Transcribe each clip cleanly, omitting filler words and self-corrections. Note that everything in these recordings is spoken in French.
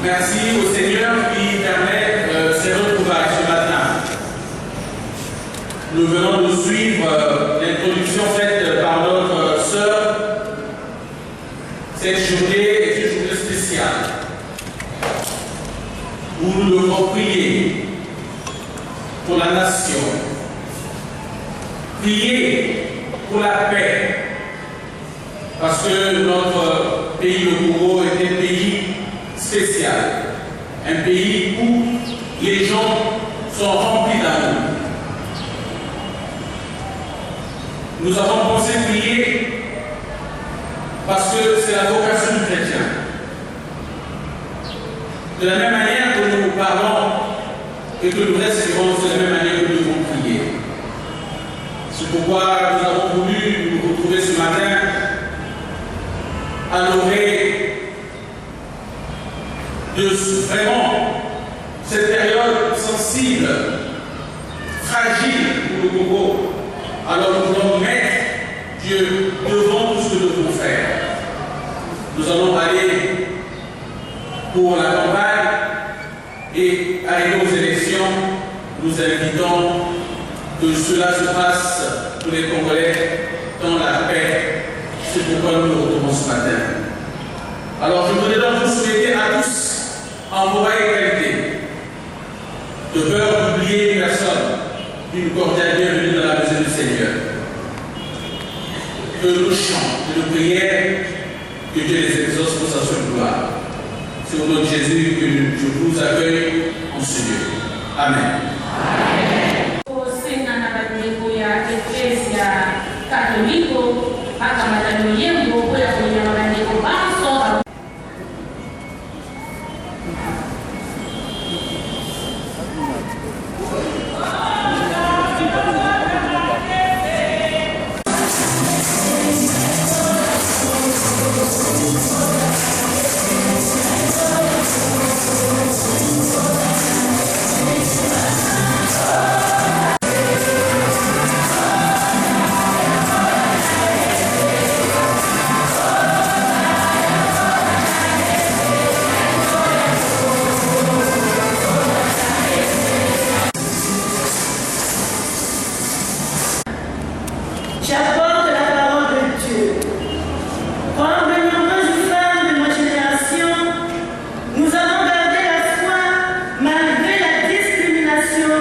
Merci au Seigneur qui permet ces retrouvailles ce matin. Nous venons de suivre l'introduction faite par notre sœur. Cette journée est une journée spéciale où nous devons prier pour la nation, prier pour la paix, parce que notre pays, le Congo, est un pays spécial, un pays où les gens sont remplis d'amour. Nous avons pensé prier parce que c'est la vocation du chrétien. De la même manière que nous parlons et que nous respirons, c'est de la même manière que nous devons prier. C'est pourquoi nous avons voulu nous retrouver ce matin à l'orée de vraiment cette période sensible, fragile pour le Congo. Alors nous voulons mettre Dieu devant tout ce que nous devons faire. Nous allons aller pour la campagne et arriver aux élections. Nous invitons que cela se passe pour les Congolais dans la paix. C'est pourquoi nous nous retrouvons ce matin. Alors je voudrais donc vous souhaiter à tous en bonne égalité, de peur d'oublier personne, une cordiale bienvenue dans la maison du Seigneur. Que nos chants, que nos prières, que Dieu les exauce pour sa seule gloire. C'est au nom de Jésus que je vous accueille en ce lieu. Amen. J'apporte la parole de Dieu. Comme de nombreuses femmes de ma génération, nous avons gardé la foi malgré la discrimination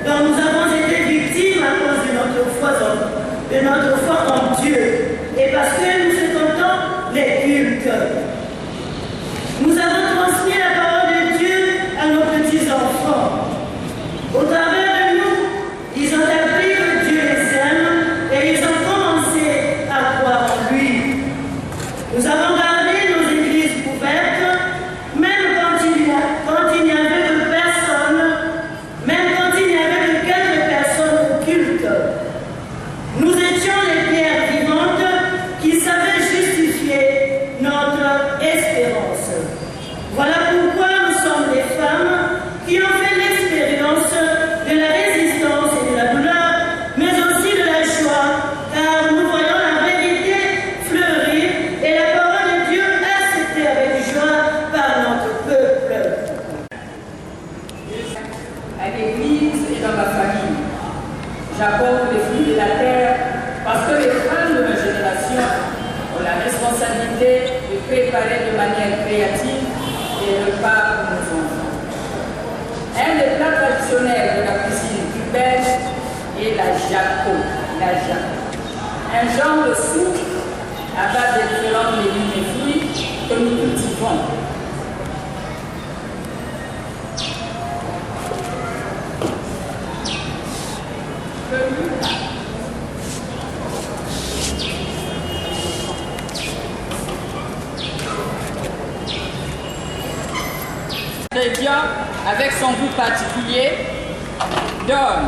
dont nous avons été victimes à cause de notre foi en Dieu et parce que nous fréquentons les cultes. Nous avons transmis la parole de Dieu à nos petits-enfants. Au travers de nous, ils ont appris que Dieu les aime et ils ont commencé à croire en lui. Nous avons gardé nos églises ouvertes, même quand il n'y avait que personne, même quand il n'y avait que quelques personnes au culte. Nous étions les pierres vivantes qui savaient justifier notre espérance. Voilà pourquoi nous sommes des femmes qui ont fait l'expérience de la résistance et de la douleur, mais aussi de la joie, car nous voyons la vérité fleurir et la parole de Dieu acceptée avec joie par notre peuple. À l'église et dans ma famille, j'apporte les fruits de la terre parce que les femmes de ma génération ont la responsabilité de préparer de manière créative les repas pour nos enfants. Un des plats traditionnels de la cuisine cubaine est la jaco, un genre de soupe à base de différents légumes et fruits que nous cultivons. Ingrédient avec son goût particulier donne.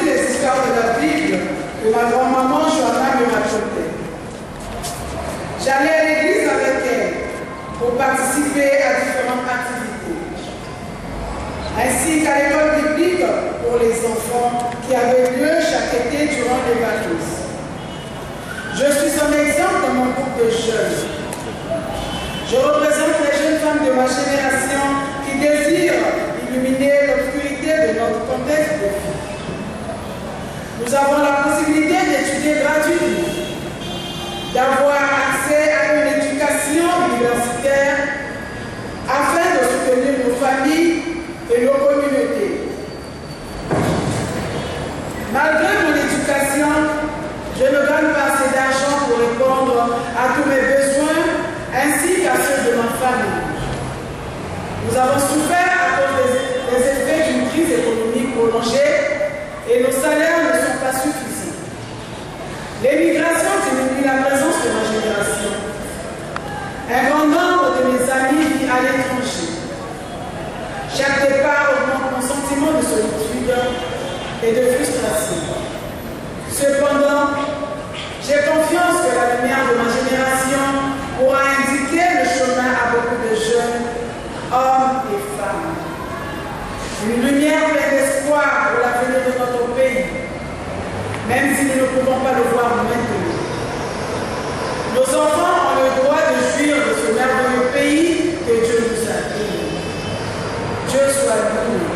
Les histoires de la Bible que ma grand-maman Joanna me racontait. J'allais à l'église avec elle pour participer à différentes activités, ainsi qu'à l'école biblique pour les enfants qui avait lieu chaque été durant les vacances. Je suis son exemple dans mon groupe de jeunes. Je représente les jeunes femmes de ma génération qui désirent illuminer l'obscurité de notre contexte de vie. Nous avons la possibilité d'étudier gratuitement, d'avoir accès à une éducation universitaire afin de soutenir nos familles et nos communautés. Malgré mon éducation, je ne gagne pas assez d'argent pour répondre à tous mes besoins ainsi qu'à ceux de ma famille. Nous avons souffert à cause des effets d'une crise économique Chaque départ augmente mon sentiment de solitude et de frustration. Cependant, j'ai confiance que la lumière de ma génération pourra indiquer le chemin à beaucoup de jeunes, hommes et femmes. Une lumière pleine d'espoir pour l'avenir de notre pays, même si nous ne pouvons pas le voir maintenant. Nos enfants ont le droit de jouir de ce merveilleux pays que Dieu nous a donné. Dieu soit loué.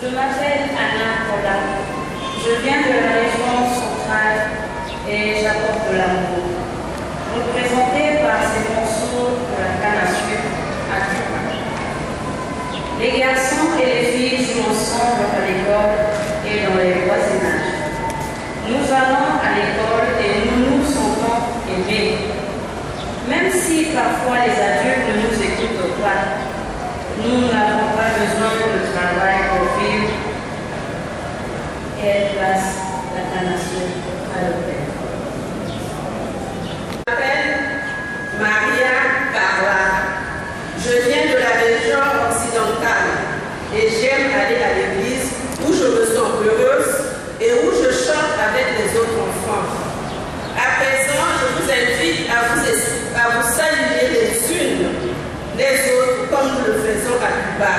Je m'appelle Anna Kola. Je viens de la région centrale et j'apporte de l'amour. Représentée par ces morceaux de la canne à sucre à Cuba. Les garçons et les filles jouent ensemble à l'école et dans les voisinages. Nous allons à l'école et nous nous sentons aimés. Même si parfois les adultes ne nous écoutent pas, nous n'avons pas besoin de travail pour vivre. Elle place la canne à sucre à l'hôtel. Je m'appelle Maria Carla. Je viens de la région occidentale et j'aime aller à l'église où je me sens heureuse et où je chante avec les autres enfants. À présent, je vous invite à vous saluer les unes les autres comme nous le faisons à Cuba.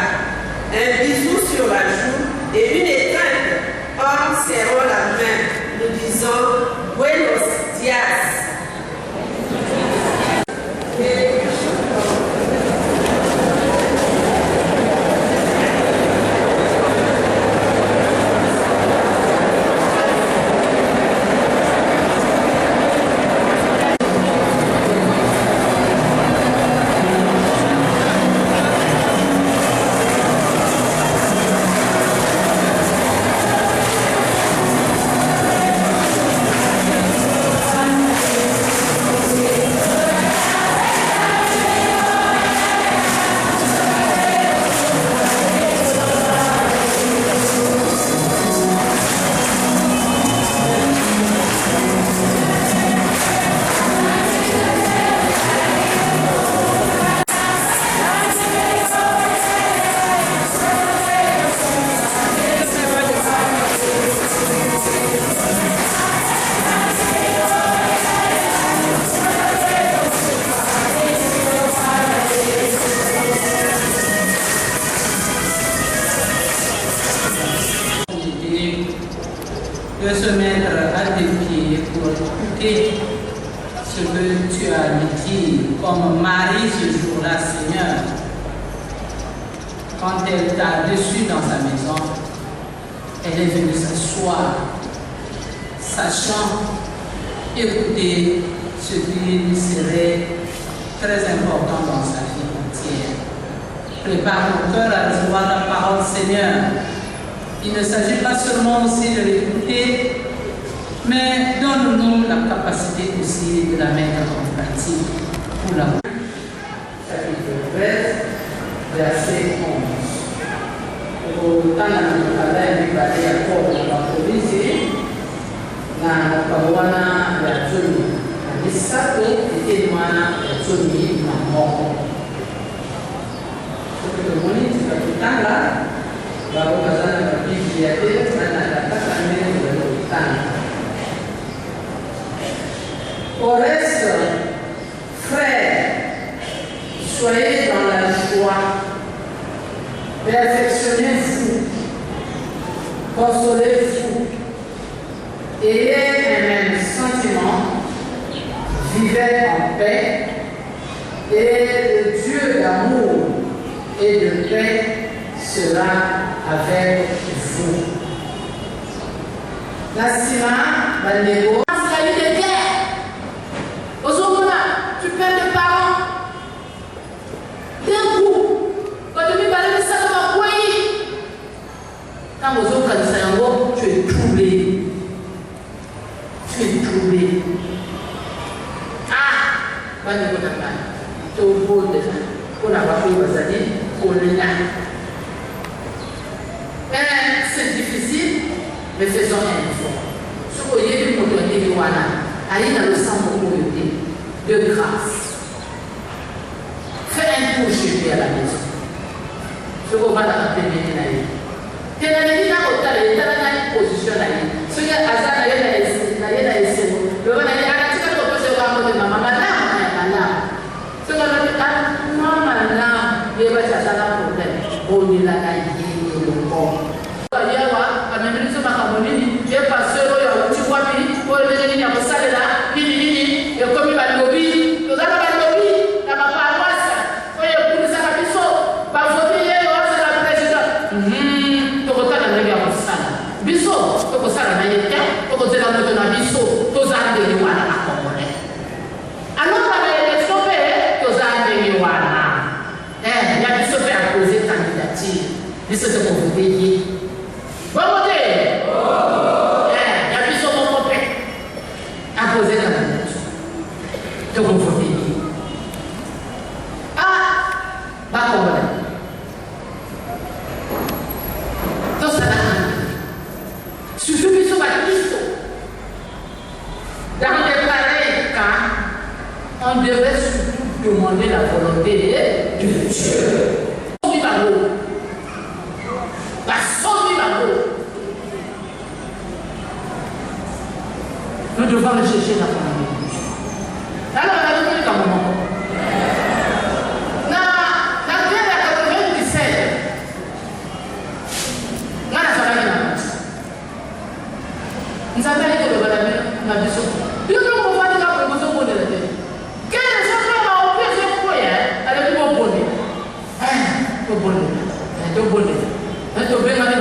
Un bisou sur la joue et une étreinte en serrant la main, nous disons Buenos dias. De se mettre à tes pieds pour écouter ce que tu as à dire comme Marie ce jour-là, Seigneur. Quand elle t'a reçu dans sa maison, elle est venue s'asseoir, sachant écouter ce qui lui serait très important dans sa vie entière. Prépare mon cœur à recevoir la parole, Seigneur. Il ne s'agit pas seulement aussi de l'écouter, mais donne-nous la capacité aussi de la mettre en pratique pour la chapitre 13, verset 11. Autant nous parler à quoi on va proviser, na kawana ya Joni, na misato ete mwana ya Joni na moko. Tukitumuni tukakutanga bago kazana na Biblia yetu na nataka neno la kutanga. Au reste, frères, soyez dans la joie, perfectionnez-vous, consolez-vous, ayez un même sentiment, vivez en paix, et le Dieu d'amour et de paix sera avec vous. Nassima Bandego. Il y a eu des guerres. Aux Omona, tu perds des parents. C'est difficile, mais faisons un effort. Ce que vous voyez, vous allez dans le centre de grâce. Fais un tour chez lui à la maison. Ce que vous allez dans la maison. Tu as une position. Ce qui est hasard, Isso é o povo dele. Vamos ter! Já pensou no papel? Aposentamento. Eu vou votar. Vai como é? Então, será? Se o filho isso vai isto, já me declarei cá, on devait surtout demander la volonté de Dieu. Nous devons aller chercher la volonté de Dieu. Alors, on a donné un moment. Dans la guerre de 97, on a fait la nous avons dit que le gouvernement n'a pas besoin. Nous avons fait la promotion de la terre. Quel est ce que l'on a fait ce point? Elle est pour bonnet. Pour bonnet. Elle est pour bonnet. Elle est pour bonnet.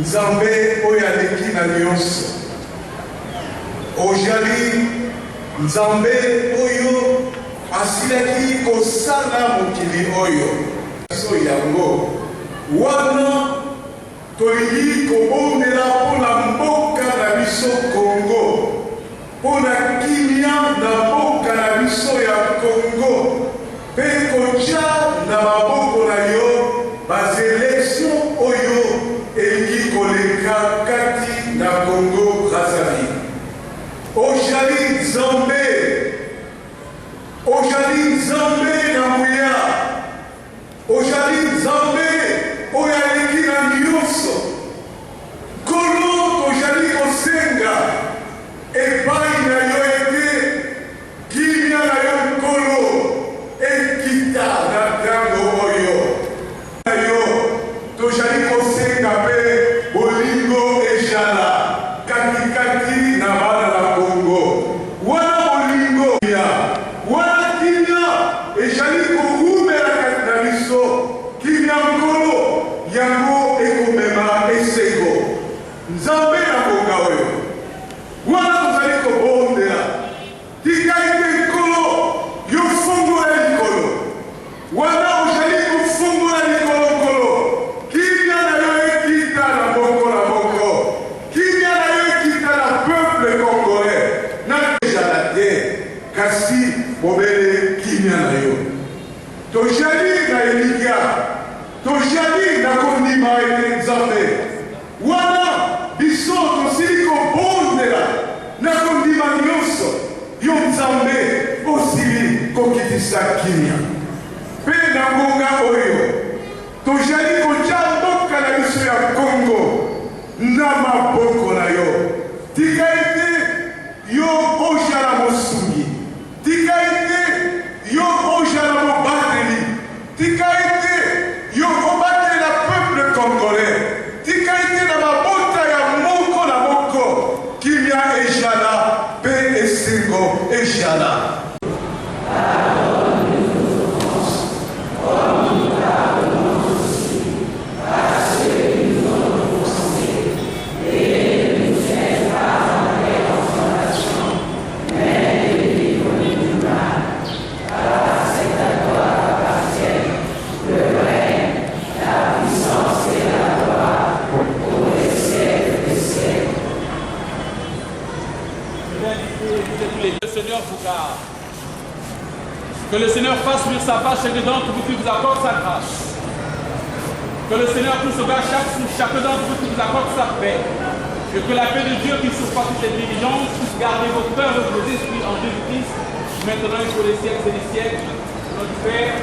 Nzambe oyo aleki na nyonso. Ozali Nzambe oyo asilaki kosala mokili oyo. So yango wana tolingi kobondela mpona mboka na biso Kongo, mpona kimia na mboka na biso ya Kongo, mpe kotia na maboko na yo baseleksion oyo elingi koleka kati na Kongo Brazzaville. Ozali Nzambe, ozali Nzambe na nguya, ozali Nzambe oyo aleki na nyonso. Nkolo tozali kosenga epai na yo ete kimia na yo Nkolo ekita na ntango oyo. Na yo tozali kosenga mpe bolingo ezala katikati na bana na Kongo. Wana bolingo wana kimia ezali koumela kati na biso, kimia Nkolo yango ekomema esengo. Nzambe na konga oyo wana tozali kobondela, tika ete Nkolo yo fongola likolo. Wana ozali kofongola likolo Nkolo, kimia na yo ekita na moko na moko, kimia na yo ekita na peuple congolais na ezala te, kasi bobele kimia na yo. Tozali na elinga, tozali na kondima ete Nzambe wana biso tosili kobondela na kondima nyonso yo Nzambe osili kokitisa kimia. Mpe na ngonga oyo tozali kotia mboka na biso ya Kongo na maboko na yo. Tika ete yo ozala mosungi, tika ete yo ozala mobateli, tika ete yo obatela peuple congolais, tika ete na mabota ya moko na moko kimia ezala mpe esengo ezala. Que le Seigneur fasse sur sa face chacun d'entre vous qui vous accorde sa grâce. Que le Seigneur pousse vers chacun d'entre vous qui vous accorde sa paix. Et que la paix de Dieu qui surpasse toute intelligence puisse garder vos cœurs et vos esprits en Jésus-Christ, maintenant et pour les siècles et les siècles. Notre Père,